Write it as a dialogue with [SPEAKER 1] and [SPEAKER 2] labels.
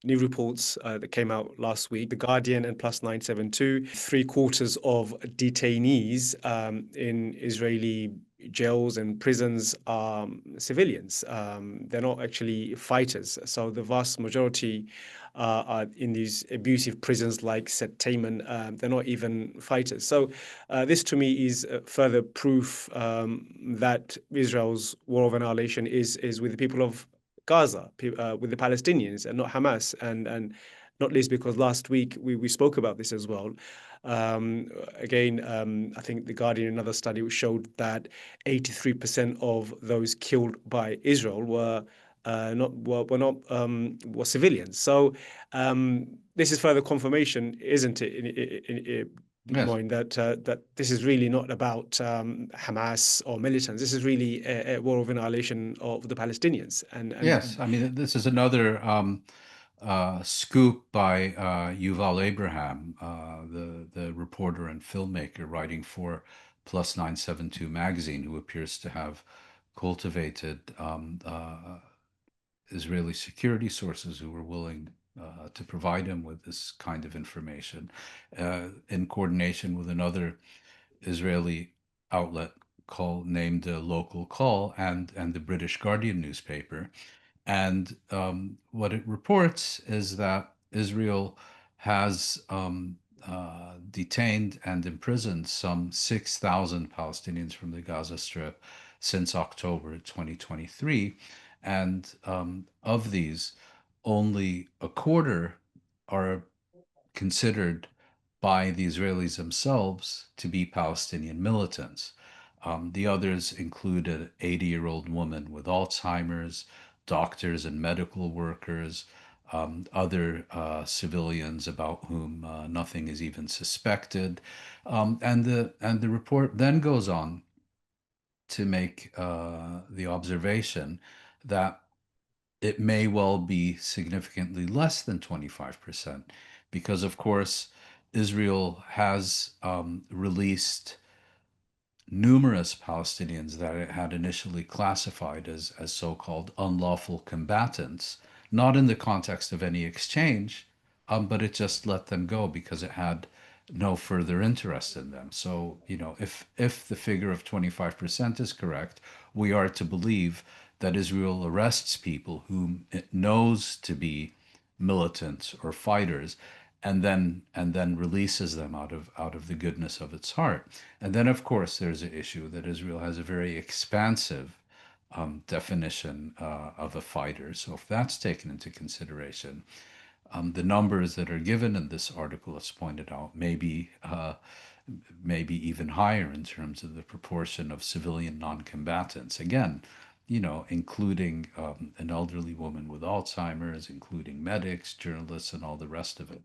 [SPEAKER 1] new reports that came out last week, The Guardian and Plus 972, three-quarters of detainees in Israeli jails and prisons are civilians. They're not actually fighters. So the vast majority are in these abusive prisons like Set Taman. They're not even fighters. So this to me is further proof that Israel's war of annihilation is with the people of Gaza, with the Palestinians and not Hamas. And not least because last week we spoke about this as well. I think The Guardian, another study showed that 83% of those killed by Israel were civilians. So this is further confirmation, isn't it,
[SPEAKER 2] Yes.
[SPEAKER 1] Moin, that this is really not about Hamas or militants. This is really a war of annihilation of the Palestinians.
[SPEAKER 2] Yes. I mean, this is another scoop by Yuval Abraham, the reporter and filmmaker writing for Plus 972 magazine, who appears to have cultivated Israeli security sources who were willing to provide him with this kind of information, in coordination with another Israeli outlet named Local Call and the British Guardian newspaper. And what it reports is that Israel has detained and imprisoned some 6,000 Palestinians from the Gaza Strip since October 2023. And of these, only a quarter are considered by the Israelis themselves to be Palestinian militants. The others include an 80-year-old woman with Alzheimer's, doctors and medical workers, other civilians about whom nothing is even suspected. And the report then goes on to make the observation that it may well be significantly less than 25%, because, of course, Israel has released numerous Palestinians that it had initially classified as so-called unlawful combatants, not in the context of any exchange, but it just let them go because it had no further interest in them. So, if the figure of 25% is correct, we are to believe that Israel arrests people whom it knows to be militants or fighters, and then releases them out of the goodness of its heart. And then, of course, there's an issue that Israel has a very expansive definition of a fighter. So if that's taken into consideration, the numbers that are given in this article, as pointed out, maybe even higher in terms of the proportion of civilian non-combatants. Again, including an elderly woman with Alzheimer's, including medics, journalists, and all the rest of it.